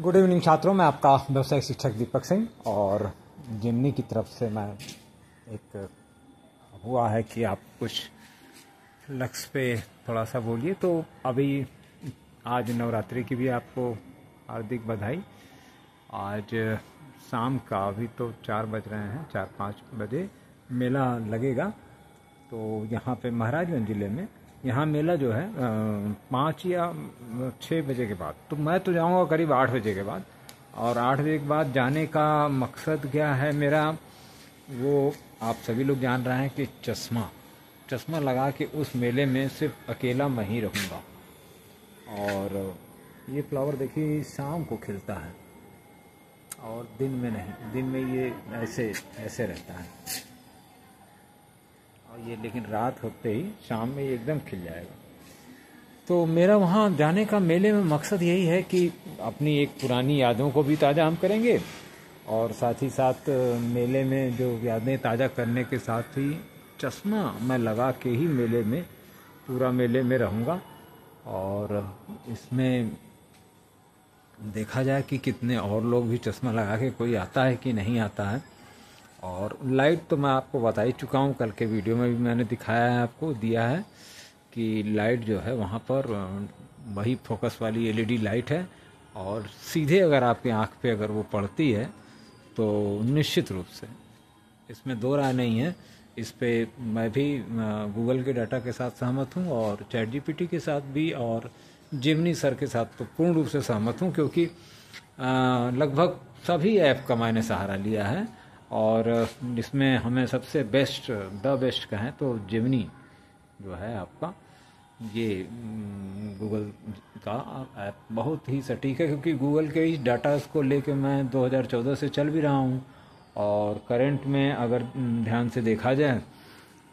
Good evening छात्रों, मैं आपका व्यवसायिक शिक्षक दीपक सिंह। और जिमनी की तरफ से मैं एक हुआ है कि आप कुछ लक्ष्य पे थोड़ा सा बोलिए। तो अभी आज नवरात्रि की भी आपको हार्दिक बधाई। आज शाम का अभी तो 4 बज रहे हैं, 4-5 बजे मेला लगेगा। तो यहाँ पे महाराजगंज ज़िले में यहाँ मेला जो है 5 या 6 बजे के बाद, तो मैं तो जाऊँगा करीब 8 बजे के बाद। और 8 बजे के बाद जाने का मकसद क्या है मेरा, वो आप सभी लोग जान रहे हैं कि चश्मा लगा के उस मेले में सिर्फ अकेला मैं ही रहूँगा। और ये फ्लावर देखिए शाम को खिलता है और दिन में नहीं, दिन में ये ऐसे रहता है और ये लेकिन रात होते ही शाम में ये एकदम खिल जाएगा। तो मेरा वहाँ जाने का मेले में मकसद यही है कि अपनी एक पुरानी यादों को भी ताज़ा हम करेंगे और साथ ही साथ मेले में जो यादें ताज़ा करने के साथ ही चश्मा मैं लगा के ही मेले में पूरा मेले में रहूँगा। और इसमें देखा जाए कि कितने और लोग भी चश्मा लगा के कोई आता है कि नहीं आता है। और लाइट तो मैं आपको बता ही चुका हूँ, कल के वीडियो में भी मैंने दिखाया है, आपको दिया है कि लाइट जो है वहाँ पर वही फोकस वाली एलईडी लाइट है और सीधे अगर आपकी आँख पे अगर वो पड़ती है तो निश्चित रूप से इसमें दो राय नहीं है। इस पे मैं भी गूगल के डाटा के साथ सहमत हूँ और चैट जीपीटी के साथ भी और जिमनी सर के साथ तो पूर्ण रूप से सहमत हूँ, क्योंकि लगभग सभी ऐप का मैंने सहारा लिया है। और इसमें हमें सबसे द बेस्ट कहें तो जिमनी जो है आपका ये गूगल का ऐप बहुत ही सटीक है, क्योंकि गूगल के इस डाटा को लेके मैं 2014 से चल भी रहा हूँ। और करंट में अगर ध्यान से देखा जाए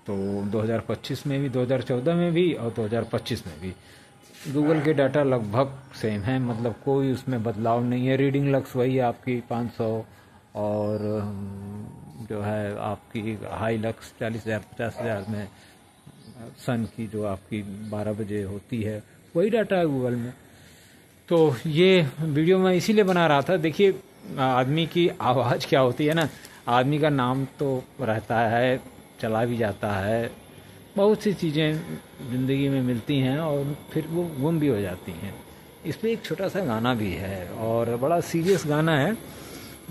तो 2025 में भी, 2014 में भी और 2025 में भी गूगल के डाटा लगभग सेम है, मतलब कोई उसमें बदलाव नहीं है। रीडिंग लक्स वही है आपकी 500 और जो है आपकी हाई लक्स 40,000 50,000 में सन की जो आपकी 12 बजे होती है, वही डाटा है गूगल में। तो ये वीडियो मैं इसीलिए बना रहा था। देखिए आदमी की आवाज़ क्या होती है ना, आदमी का नाम तो रहता है, चला भी जाता है, बहुत सी चीज़ें ज़िंदगी में मिलती हैं और फिर वो गुम भी हो जाती हैं। इस पर एक छोटा सा गाना भी है और बड़ा सीरियस गाना है।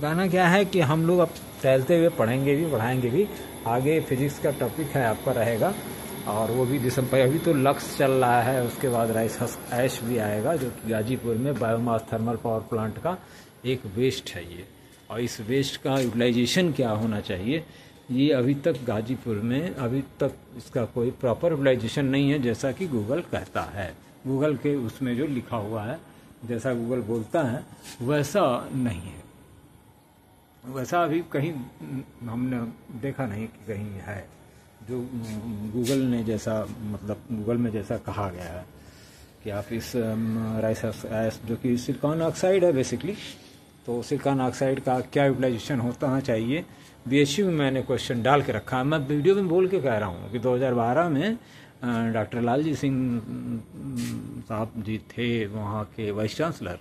गाना क्या है कि हम लोग अब टहलते हुए पढ़ेंगे भी, पढ़ाएंगे भी। आगे फिजिक्स का टॉपिक है आपका रहेगा और वो भी दिसंबर, अभी तो लक्स चल रहा है, उसके बाद राइस ऐश भी आएगा जो कि गाजीपुर में बायोमास थर्मल पावर प्लांट का एक वेस्ट है ये। और इस वेस्ट का यूटिलाइजेशन क्या होना चाहिए, ये अभी तक गाजीपुर में अभी तक इसका कोई प्रॉपर यूटिलाइजेशन नहीं है, जैसा कि गूगल कहता है। गूगल के उसमें जो लिखा हुआ है, जैसा गूगल बोलता है वैसा नहीं है, वैसा अभी कहीं हमने देखा नहीं कि कहीं है जो गूगल ने जैसा, मतलब गूगल में जैसा कहा गया है कि आप इस राइस ऐश जो कि सिलिकॉन ऑक्साइड है बेसिकली, तो सिलिकॉन ऑक्साइड का क्या यूटिलाइजेशन होता चाहिए। बीएचयू में मैंने क्वेश्चन डाल के रखा है, मैं वीडियो में बोल के कह रहा हूँ कि 2012 में डॉक्टर लालजी सिंह साहब जी थे वहाँ के वाइस चांसलर,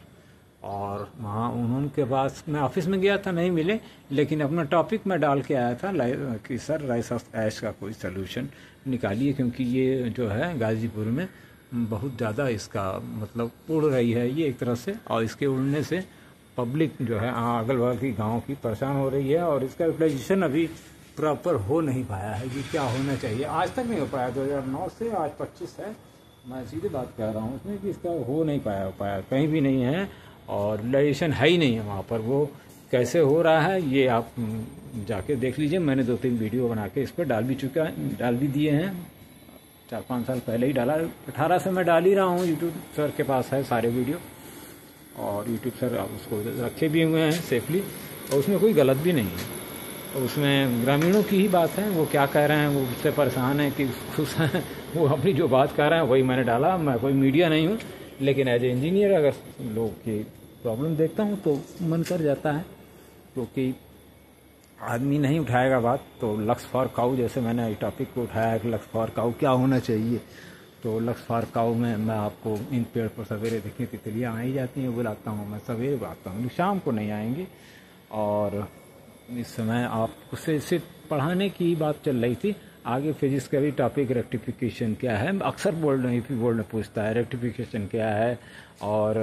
और वहाँ उनके पास मैं ऑफिस में गया था, नहीं मिले, लेकिन अपना टॉपिक मैं डाल के आया था कि सर राइस ऐश का कोई सलूशन निकालिए, क्योंकि ये जो है गाजीपुर में बहुत ज़्यादा इसका मतलब उड़ रही है ये एक तरह से, और इसके उड़ने से पब्लिक जो है अगल बगल की गाँव की परेशान हो रही है और इसका यूटिलाइजेशन अभी प्रॉपर हो नहीं पाया है कि क्या होना चाहिए, आज तक नहीं हो पाया। 2009 से आज 25 है, मैं सीधी बात कह रहा हूँ उसमें कि इसका हो नहीं पाया कहीं भी नहीं है और यूटिलाइजेशन है ही नहीं है वहाँ पर। वो कैसे हो रहा है ये आप जाके देख लीजिए, मैंने 2-3 वीडियो बना के इस पर डाल भी दिए हैं, 4-5 साल पहले ही डाला, 18 से मैं डाल ही रहा हूँ। यूट्यूब सर के पास है सारे वीडियो और यूट्यूब सर आप उसको रखे भी हुए हैं सेफली, और उसमें कोई गलत भी नहीं है। और उसमें ग्रामीणों की ही बात है, वो क्या कह रहे हैं, वो उससे परेशान है कि खुश हैं, वो अपनी जो बात कह रहे हैं वही मैंने डाला। मैं कोई मीडिया नहीं हूँ, लेकिन एज ए इंजीनियर अगर लोग की प्रॉब्लम देखता हूँ तो मन कर जाता है, क्योंकि आदमी नहीं उठाएगा बात। तो लक्स फॉर काऊ, जैसे मैंने टॉपिक को उठाया कि लक्स फॉर काऊ क्या होना चाहिए, तो लक्स फार काऊ में मैं आपको इन पेड़ पर सवेरे देखिए तितलियाँ आ ही जाती हैं, बुलाता हूँ मैं, सवेरे बुलाता हूँ, शाम को नहीं आएंगी। और इस समय आप उससे सिर्फ पढ़ाने की बात चल रही थी। आगे फिजिक्स का भी टॉपिक रेक्टिफिकेशन क्या है, अक्सर बोर्ड में पूछता है रेक्टिफिकेशन क्या है, और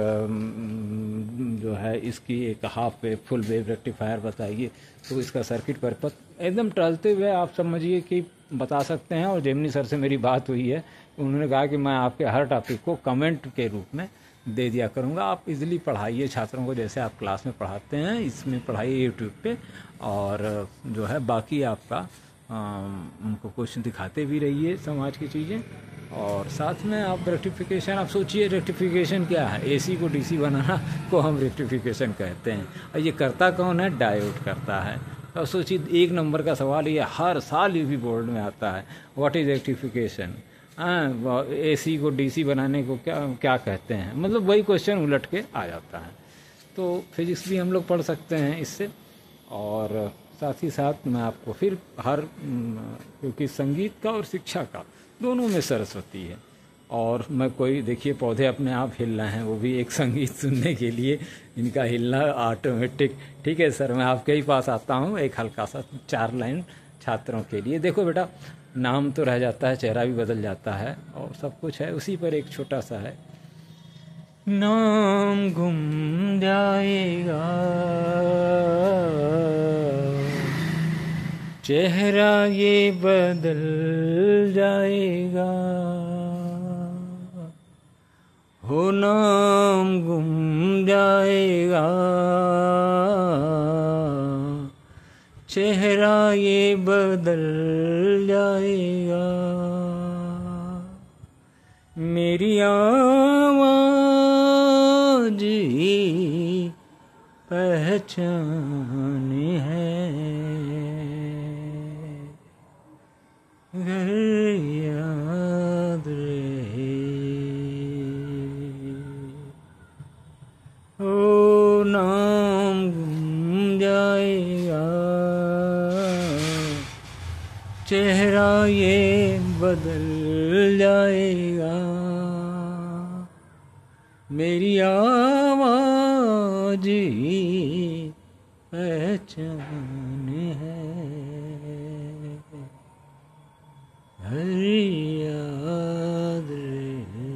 जो है इसकी एक half wave full wave rectifier बताइए। तो इसका सर्किट पर्पस एकदम टलते हुए आप समझिए कि बता सकते हैं। और जेमिनी सर से मेरी बात हुई है, उन्होंने कहा कि मैं आपके हर टॉपिक को कमेंट के रूप में दे दिया करूँगा, आप इजीली पढ़ाइए छात्रों को, जैसे आप क्लास में पढ़ाते हैं इसमें पढ़ाइए यूट्यूब पे। और जो है बाकी आपका उनको क्वेश्चन दिखाते भी रहिए समाज की चीज़ें। और साथ में आप रेक्टिफिकेशन, आप सोचिए रेक्टिफिकेशन क्या है, एसी को डीसी बनाना को हम रेक्टिफिकेशन कहते हैं। और ये करता कौन है, डायोड करता है। और सोचिए 1 नंबर का सवाल ये हर साल यूपी बोर्ड में आता है, व्हाट इज रेक्टिफिकेशन, एसी को डीसी बनाने को क्या कहते हैं, मतलब वही क्वेश्चन उलट के आ जाता है। तो फिजिक्स भी हम लोग पढ़ सकते हैं इससे। और साथ ही साथ मैं आपको फिर क्योंकि संगीत का और शिक्षा का दोनों में सरस्वती है। और मैं कोई देखिए पौधे अपने आप हिल रहे हैं, वो भी एक संगीत सुनने के लिए, इनका हिलना ऑटोमेटिक। ठीक है सर, मैं आपके ही पास आता हूँ, एक हल्का सा 4 लाइन छात्रों के लिए। देखो बेटा, नाम तो रह जाता है, चेहरा भी बदल जाता है और सब कुछ है, उसी पर एक छोटा सा है। नाम गुम जाएगा, चेहरा ये बदल जाएगा, हो नाम गुम जाएगा, चेहरा ये बदल जाएगा, मेरी आवाज़ ही पहचान है, घर याद रहे, ओ नाम गुम जाएगा, चेहरा ये बदल जाएगा, मेरी आवाज़ ही पहचान है, हर याद रहे।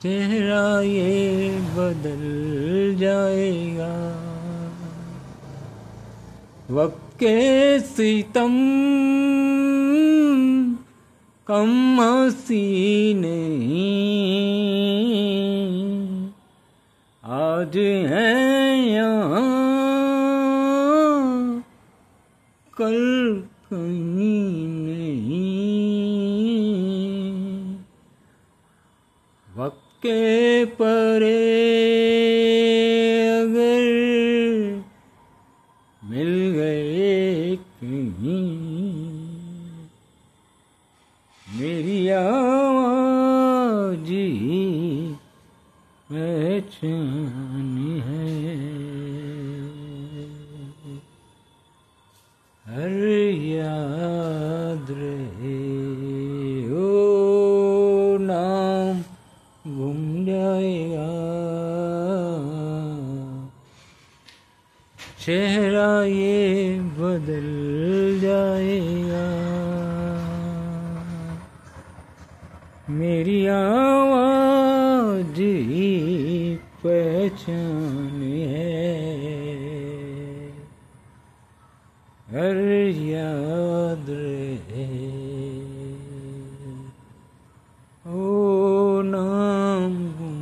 चेहरा ये बदल जाएगा, वक्त के सितम कम आसी नहीं, आज है यहाँ कल कहीं नहीं, वक्त के परे अगर मिल गए कहीं, मेरी आवाज़ ही पहचान है, हर याद रहे, ओ नाम गुम जाएगा, चेहरा ये बदल जाएगा, मेरी आवाज़ ही पहचान है, हर याद रहे, ओ नाम गुम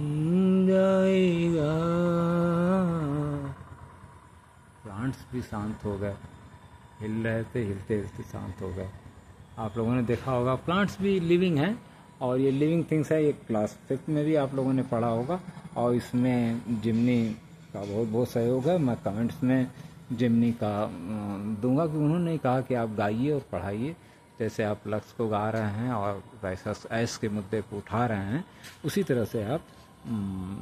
जाएगा। प्लांट्स भी शांत हो गए, हिल रहे थे, हिलते हिलते शांत हो गए। आप लोगों ने देखा होगा प्लांट्स भी लिविंग हैं, और ये लिविंग थिंग्स है। ये क्लास 5 में भी आप लोगों ने पढ़ा होगा, और इसमें जिमनी का बहुत बहुत सहयोग है। मैं कमेंट्स में जिमनी का दूंगा कि उन्होंने कहा कि आप गाइए और पढ़ाइए, जैसे आप लक्ष्य को गा रहे हैं और वैसा ऐश के मुद्दे को उठा रहे हैं, उसी तरह से आप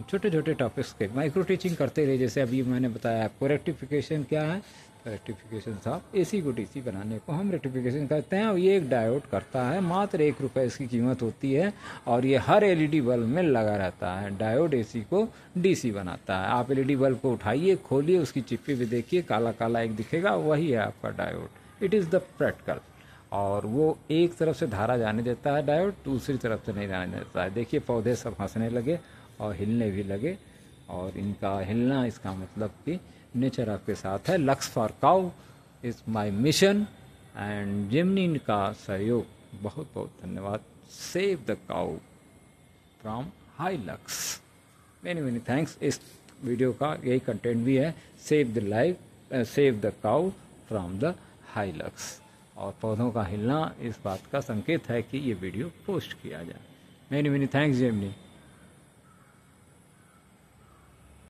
छोटे छोटे टॉपिक्स के माइक्रो टीचिंग करते रहे। जैसे अभी मैंने बताया आपको रेक्टिफिकेशन क्या है, रेक्टिफिकेशन साहब एसी को डीसी बनाने को हम रेक्टिफिकेशन कहते हैं। और ये एक डायोड करता है, मात्र 1 रुपये इसकी कीमत होती है और ये हर एलईडी बल्ब में लगा रहता है। डायोड एसी को डीसी बनाता है। आप एलईडी बल्ब को उठाइए, खोलिए, उसकी चिप्पी भी देखिए, काला काला एक दिखेगा, वही है आपका diode. It is the practical. और वो एक तरफ से धारा जाने देता है डायोड, दूसरी तरफ से नहीं जाने देता है। देखिए पौधे सब हंसने लगे और हिलने भी लगे, और इनका हिलना इसका मतलब कि नेचर आपके साथ है। Lux for cow is my mission and Gemini का सहयोग, बहुत बहुत धन्यवाद। Save the cow from high lux, many many thanks. इस वीडियो का यही कंटेंट भी है, save the life, save the cow from the high lux. और पौधों का हिलना इस बात का संकेत है कि ये वीडियो पोस्ट किया जाए। Many many thanks Gemini.